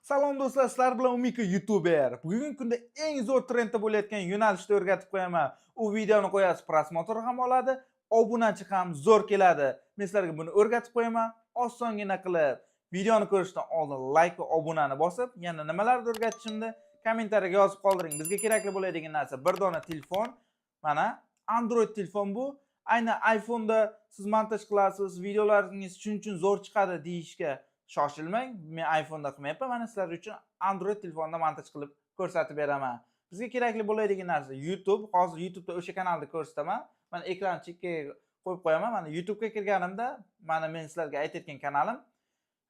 Salom do'stlar, sizlar bilan Umika YouTuber. Bugungi kunda eng zo'r trendda bo'layotgan yo'nalishni o'rgatib qo'yaman. U videoni qo'yasiz, prosmotr ham oladi, obunachi ham zo'r keladi. Men sizlarga buni o'rgatib qo'yaman, osongina qilib. Videoni ko'rishdan oldin like va obunani bosib, yana nimalarni o'rgatishimni kommentariyaga yozib qoldiring. Bizga kerakli bo'ladigan narsa bir dona telefon. Mana Android telefon bu. Aynan iPhone'da siz montaj qilasiz, videolaringiz shuning uchun zo'r chiqadi deyishga shoshilmang. Men iPhone'da qilmayapman. Mana sizlar uchun Android telefonda montaj qilib ko'rsatib beraman. Bizga kerakli bo'ladigan narsa YouTube. Hozir YouTube'da o'sha kanalni ko'rsataman. Mana ekran chekkaga qo'yib qo'yaman. Mana YouTube'ga kirganimda, mana men sizlarga aytayotgan kanalim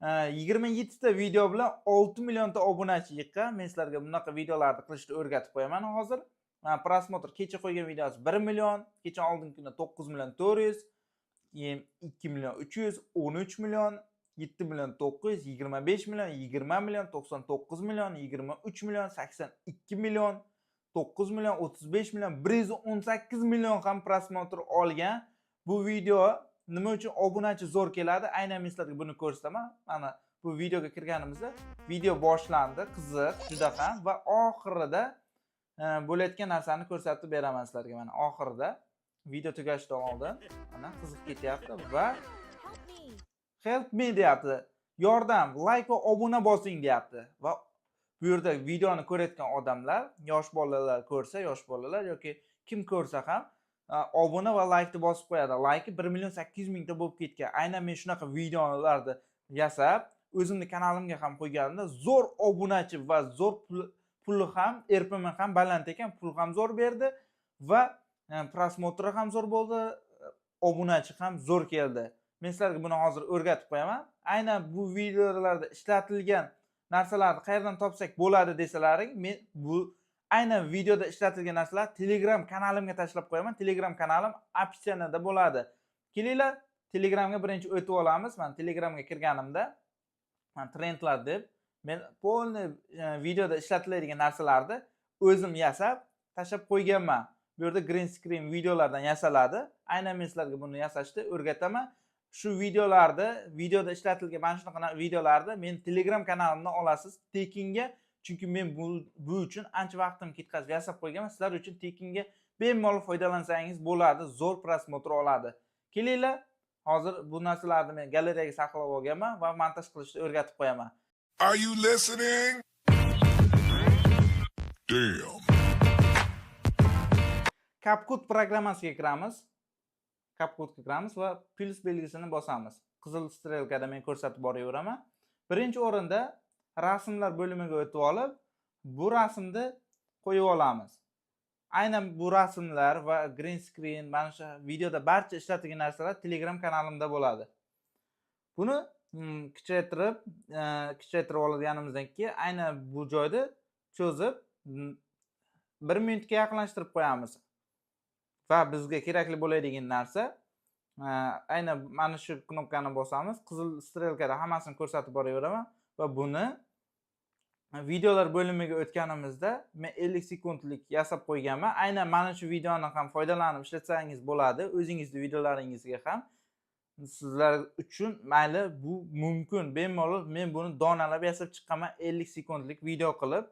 27 ta video bilan 6 millionta obunachi yiqqan. Men sizlarga bunaqa videolarni qilishni o'rgatib qo'yaman hozir. Mana prosmotr kecha qo'ygan videosi 1 million, kecha oldingi kunda 9 million 400, 2 million 300, 13 million, 7 million 900, 25 million, 20 million, 99 million, 23 million, 82 million, 9 million, 35 million, 118 million ham prosmotr olgan. Bu video nima uchun obunachi zo'r keladi? Aynan men sizlarga buni ko'rsataman. Mana bu videoga kirganimizda video boshlandi, qiziq, juda ham va oxirida bo'layotgan narsani ko'rsatib beraman sizlarga. Mana oxirida video tugashidan oldin mana qiziq ketyapti va help me deyapti. Yordam, like va obuna bosing deyapti. Va bu yerda videoni ko'rayotgan odamlar, yosh bolalar ko'rsa, yosh bolalar yoki kim ko'rsa ham obuna va like ni bosib qo'yadi. Like 1 million 800 mingta bo'lib ketgan. Aynan men shunaqa videolarni yasab, o'zimning kanalimga ham qo'yganimda zo'r obunachi va zo'r puli ham, RPM ham baland ekan, pul ham zo'r berdi va prosmotri ham zo'r bo'ldi, obunachi ham zo'r keldi. Men sizlarga buni hozir o'rgatib qo'yaman. Aynan bu videolarda ishlatilgan narsalarni qayerdan topsak bo'ladi desalaring, men bu aynan videoda ishlatilgan narsalar Telegram kanalimga tashlab qo'yaman. Telegram kanalim opsiyonida bo'ladi. Kelinglar, Telegramga birinchi o'tib olamiz. Men Telegramga kirganimda, men trendlar deb men polni videoda ishlatiladigan narsalarni o'zim yasab tashlab qo'yganman. Bu yerda green screen videolardan yasaladi. Aynan men sizlarga buni yasashni o'rgataman. Shu videoda ishlatilgan mana shunaqa videolarni men Telegram kanalimdan olasiz tekinga. Chunki men bu uchun ancha vaqtim ketkazib yasab qo'yganman. Sizlar uchun tekinga bemalol foydalansangiz bo'ladi, zo'r prosmotr oladi. Kelinglar, hozir bu narsalarni men galereyaga saqlab olganman va montaj qilishni o'rgatib qo'yaman. Are you listening? Damn. CapCut programmasiga kiramiz. CapCutga kiramiz va plus belgisini bosamiz. Qizil strelkada men ko'rsatib boraveraman. Birinchi o'rinda rasmlar bo'limiga o'tib olib, bu rasmni qo'yib olamiz. Aynan bu rasmlar va green screen, mana shu videoda barcha ishlatilgan narsalar Telegram kanalimda bo'ladi. Buni kichaytirib olganimizdan keyin aynan bu joyda cho'zib 1 minutga yaqinlashtirib qo'yamiz. Va bizga kerakli bo'ladigan narsa aynan mana shu knopkani bosamiz. Qizil strelkada hammasini ko'rsatib boraveraman va buni videolar bo'limiga o'tganimizda men 50 sekundlik yasab qo'yganman. Aynan mana shu videoni ham foydalanib ishlatsangiz bo'ladi. O'zingizning videolaringizga ham sizlar uchun mayli bu mumkin. Bemalol men buni donalab yasab chiqqanman 50 sekundlik video qilib.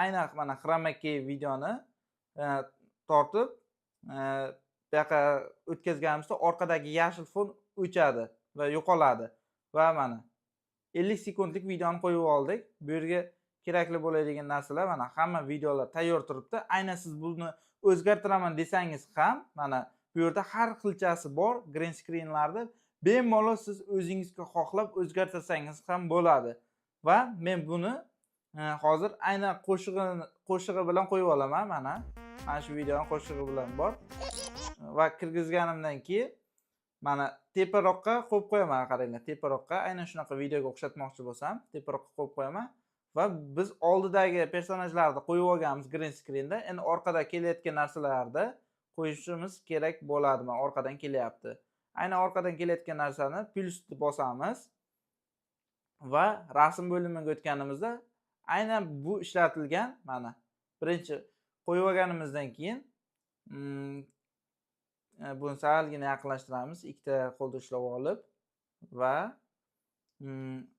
Aynan mana chroma key videoni tortib bu yoqqa o'tkazganimizda orqadagi yashil fon o'chadi va yo'qoladi. Va mana 50 sekundlik videoni qo'yib oldik. Bu yerga kerakli bo'ladigan narsalar mana hamma videolar tayyor turibdi. Aynan siz buni o'zgartiraman desangiz ham mana bu yerda har xilchasi bor green screenlarni bemalol siz o'zingizga xohlab o'zgartirsangiz ham bo'ladi. Va men buni hozir aynan qo'shig'i bilan qo'yib olaman mana. Mana shu videoning qo'shig'i bilan bor. Va kirgizganimdan keyin mana teparoqqa qo'yib qo'yaman, qaranglar, teparoqqa aynan shunaqa videoga o'xshatmoqchi bo'lsam, teparoqqa qo'yib qo'yaman va biz oldidagi personajlarni qo'yib olganmiz green screenda. Endi orqada kelayotgan narsalarni qo'yishimiz kerak bo'ladi. Mana orqadan kelyapti. Aynan orqadan kelayotgan narsani plusni bosamiz va rasm bo'limiga o'tganimizda aynan bu ishlatilgan mana birinchi qo'yib olganimizdan keyin buni salgina yaqinlashtiramiz, ikkita qo'lda ushlab olib va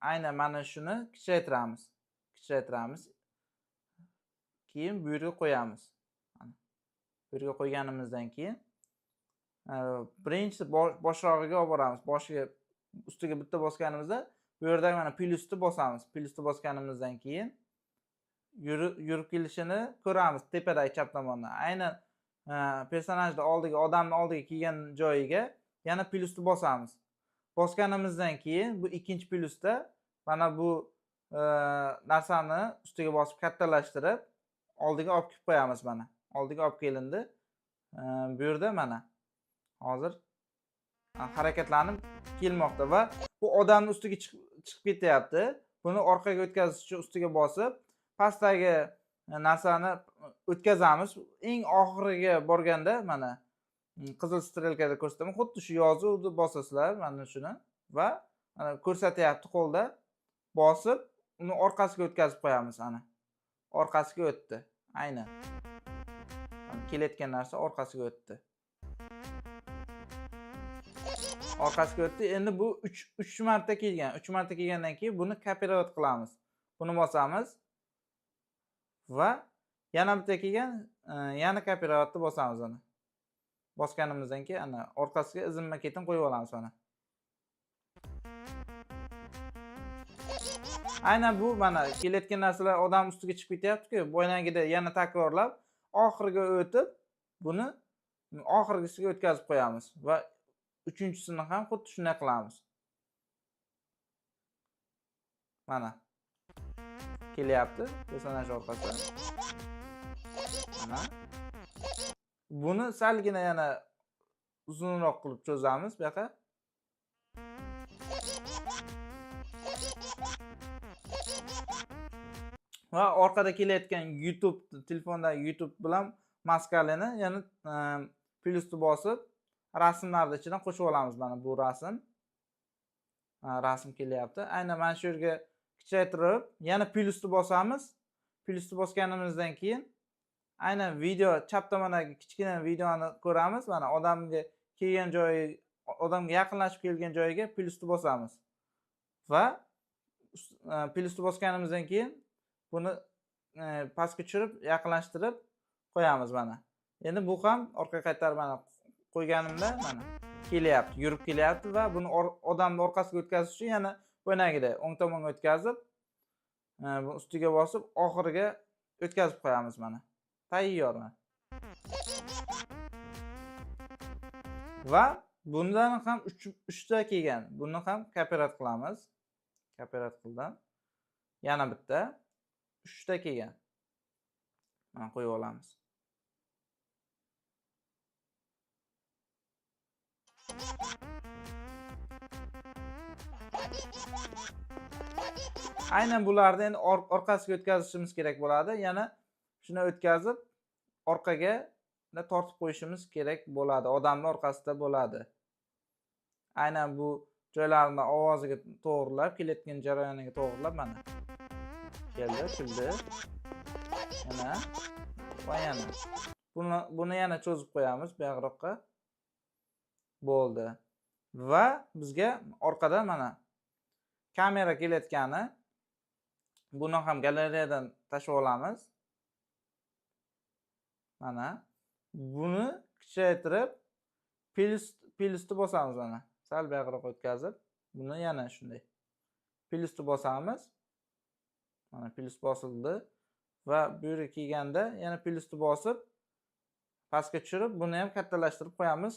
Aynan mana shuni kichraytiramiz. Keyin bu yerga qo'yamiz. Mana bu yerga qo'yganimizdan keyin birinchisi boshrog'iga olib boramiz. Boshiga ustiga bitta bosganimizda bu yerdagi mana plyusni bosamiz. Plyusni bosganimizdan keyin yurib kelishini ko'ramiz tepadagi chap tomondan. Aynan personajni oldiga, odamni oldiga kelgan joyiga yana plyusni bosamiz. Bosganimizdan keyin bu ikkinchi plyusda mana bu narsani ustiga bosib kattalashtirib oldiga olib kelib qo'yamiz mana. Oldiga olib kelindi. Bu yerda mana hozir harakatlanib kelmoqda va bu odamni ustiga chiqib ketyapti. Buni orqaga o'tkazish uchun ustiga bosib, pastdagi narsani o'tkazamiz. Eng oxiriga borganda mana qizil strelkada ko'rsataman. Xuddi shu yozuvni bosasizlar mana shuni va mana ko'rsatyapti qo'lda bosib, uni orqasiga o'tkazib qo'yamiz ana. Orqasiga o'tdi. Aynan. Kelayotgan narsa orqasiga o'tdi. Orqasiga o'tdi. Endi bu 3 marta kelgan. 3 marta kelgandan keyin buni kopirovat qilamiz. Buni bosamiz va yana bitta kelgan, yana kopiravatni bosamiz ana. Bosganimizdan keyin ana orqasiga izma-ketin qo'yib olamiz mana. Aynan bu mana kelayotgan narsalar odam ustiga chiqib ketyapti-ku, boyagida yana takrorlab oxiriga o'tib, buni oxirgisiga o'tkazib qo'yamiz va uchinchisini ham xuddi shunday qilamiz. Mana kelyapti personaj orqasidan. Mana buni salgina yana uzunroq qilib cho'zamiz bu yoqqa. Va orqada kelayotgan YouTube, telefondagi YouTube bilan maskalini yana plyusni bosib, rasmlarni ichidan qo'shib olamiz mana bu rasm. Rasm kelyapti. Aynan mana shu yerga kichaytirib, yana plyusni bosamiz. Plyusni bosganimizdan keyin aynan video chap tomondagi kichkina videoni ko'ramiz. Mana odamga kelgan joyi, odamga yaqinlashib kelgan joyiga plyusni bosamiz. Va plyusni bosganimizdan keyin buni pastga tushirib, yaqinlashtirib qo'yamiz mana. Endi bu ham orqaga qaytarib mana qo'yganimda mana kelyapti, yurib kelyapti va buni odamni orqasiga o'tkazish uchun yana bo'ynagida o'ng tomonga o'tkazib, ustiga bosib, oxiriga o'tkazib qo'yamiz mana. Tayyor mana. Va bundan ham 3 ta kelgan. Buni ham kopirovat qilamiz. Kopirovat qildim. Yana bitta 3 ta kelgan. Mana qo'yib olamiz. Aynan bularni endi orqasiga o'tkazishimiz kerak bo'ladi. Yana shuni o'tkazib orqaga tortib qo'yishimiz kerak bo'ladi. Odamning orqasida bo'ladi. Aynan bu joylarini ovoziga to'g'rilab, kelayotgan jarayoniga to'g'rilab mana. Keldi, kuldi. Yana va yana. Buni yana cho'zib qo'yamiz bu yoqroqqa. Bo'ldi. Va bizga orqada mana kamera kelayotgani, buni ham galereyadan tashlab olamiz. Mana buni kichaytirib plyusni bosamiz mana. Sal buyoqroq o'tkazib, buni yana shunday. Plyusni bosamiz. Mana plyus bosildi va bu yerga kelganda yana plyusni bosib pastga tushirib, buni ham kattalashtirib qo'yamiz.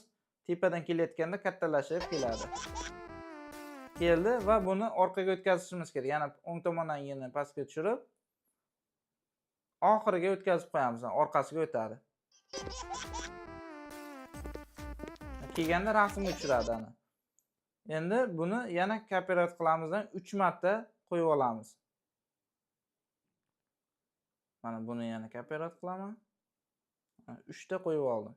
Tepadan kelayotganda kattalashib keladi. Keldi va buni orqaga o'tkazishimiz kerak. Yana o'ng tomondan yana pastga tushirib, oxiriga o'tkazib qo'yamiz. Orqasiga o'tadi. Kelganda rasmga tushiradi ana. Endi buni yana kopirovat qilamizdan 3 marta qo'yib olamiz. Mana buni yana kopirovat qilaman. 3 ta qo'yib oldim.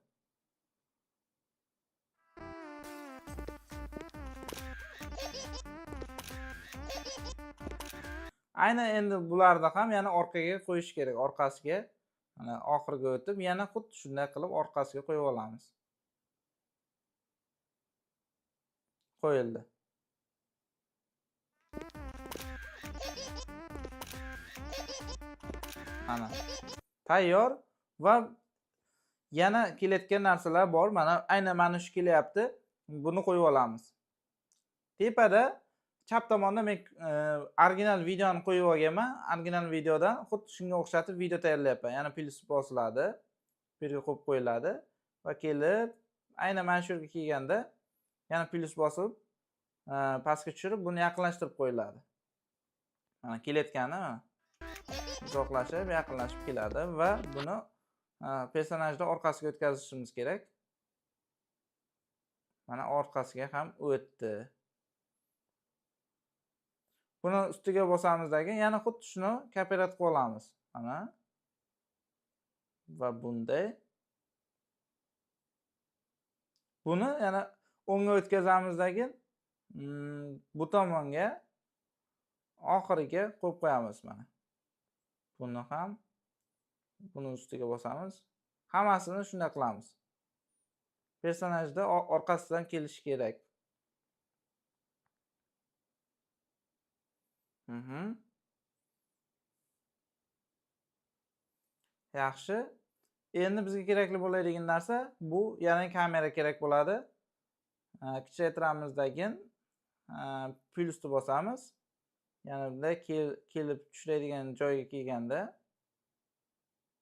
Aynan endi bularni ham yana orqaga qo'yish kerak, orqasiga. Mana oxiriga o'tib, yana xuddi shunday qilib orqasiga qo'yib olamiz. Qo'yildi. Mana tayyor va yana kelayotgan narsalar bor. Aynan mana shu kelyapti. Buni qo'yib olamiz. Tepada chap tomonda men original videoni qo'yib olganman. Original videodan xuddi shunga o'xshatib video tayyorlayapman. Yana plus bosiladi. Bu yerga qo'yib qo'yiladi va kelib aynan mana shu yerga kelganda yana plus bosib pastga tushirib buni yaqinlashtirib qo'yiladi. Mana kelayotgani uzoqlashib, yaqinlashib keladi va buni personajni orqasiga o'tkazishimiz kerak. Mana orqasiga ham o'tdi. Buni ustiga bosamizdan yana xuddi shuni kopiyat qilib olamiz. Mana va bunday. Buni yana o'ngga o'tkazamizdan bu tomonga oxiriga qo'yib qo'yamiz mana. Buni ham buni ustiga bosamiz. Hammasini shunday qilamiz. Personajda orqasidan kelishi kerak. Yaxshi. Endi bizga kerakli bo'ladigan narsa bu yana kamera kerak bo'ladi. Kuchaytiramizdagi plyusni bosamiz. Yana bunday kelib tushiradigan joyga kelganda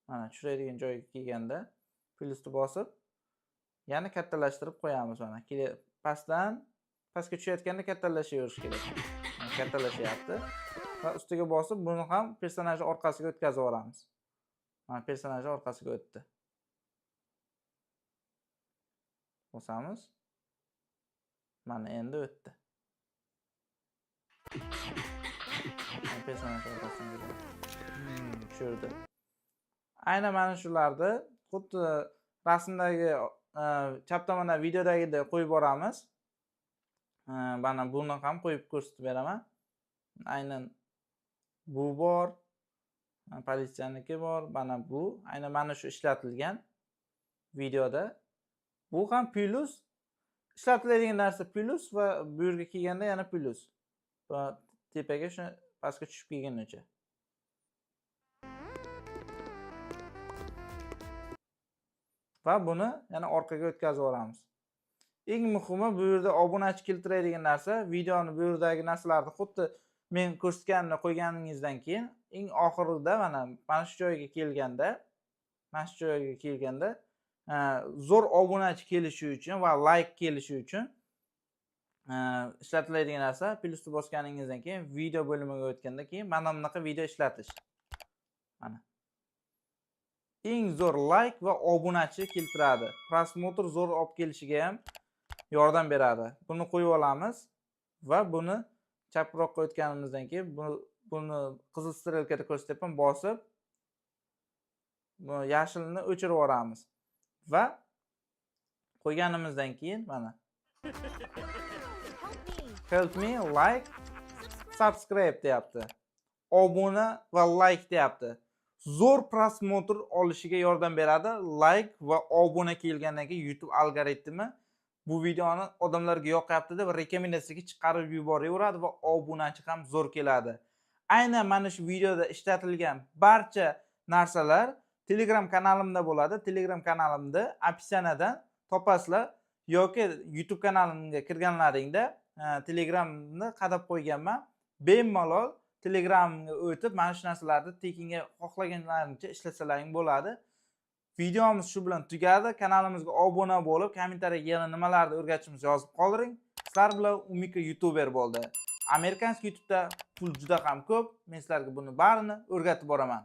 mana tushiradigan joyga kelganda plyusni bosib yana kattalashtirib qo'yamiz mana. Pastga tushayotganda kattalashaverish kerak. Kattalashyapti. Va ustiga bosib buni ham personaj orqasiga o'tkazib yuboramiz. Mana personaj orqasiga o'tdi. Bosamiz. Mana endi o'tdi. Personaj orqasiga tushirdi. Aynan mana shularni xuddi rasmdagi chap tomonda videodagidek qo'yib boramiz. Mana buni ham qo'yib ko'rsatib beraman. Aynan bu bor. Politsiyaniki bor. Aynan mana shu ishlatilgan videoda. Bu ham plus. Ishlatiladigan narsa plus va bu yerga kelganda yana plus. Va tepaga shuni pastga tushib kelgunicha. Va buni yana orqaga o'tkazib yuboramiz. Eng muhimi bu yerda obunachi keltiradigan narsa, videoni bu yerdagi narsalarni xuddi men ko'rsatganimda qo'yganingizdan keyin eng oxirida mana shu joyga kelganda, zo'r obunachi kelishi uchun va like kelishi uchun ishlatiladigan narsa plyusni bosganingizdan keyin video bo'limiga o'tgandan keyin mana bunaqa video ishlatish. Mana. Eng zo'r like va obunachi keltiradi. Prosmotr zo'r olib kelishiga ham yordam beradi. Buni qo'yib olamiz va buni chaproqqa o'tganimizdan keyin buni qizil strelkada ko'rsatyapman, bosib yashilni o'chirib yuboramiz va qo'yganimizdan keyin mana help me, like, subscribe deyapti. Obuna va like deyapti. Zo'r prosmotr olishiga yordam beradi. Like va obuna kelgandan keyin YouTube algoritmi bu videoni odamlarga yoqyapti deb rekomendatsiyaga chiqarib yuboraveradi va obunachi ham zo'r keladi. Aynan mana shu videoda ishlatilgan barcha narsalar Telegram kanalimda bo'ladi. Telegram kanalimda opsiyadan topasizlar yoki YouTube kanalimga kirganlaringda Telegramni qadab qo'yganman. Bemalol Telegramga o'tib mana shu narsalarni tekinga xohlaganlaringcha ishlasalaring bo'ladi. Videomiz shu bilan tugadi. Kanalimizga obuna bo'lib, kommentariyaga yana nimalarni o'rgatishimizni yozib qoldiring. Sizlar bilan Umika YouTuber bo'ldi. Amerikanskiy YouTube'da pul juda ham ko'p. Men sizlarga buni barini o'rgatib boraman.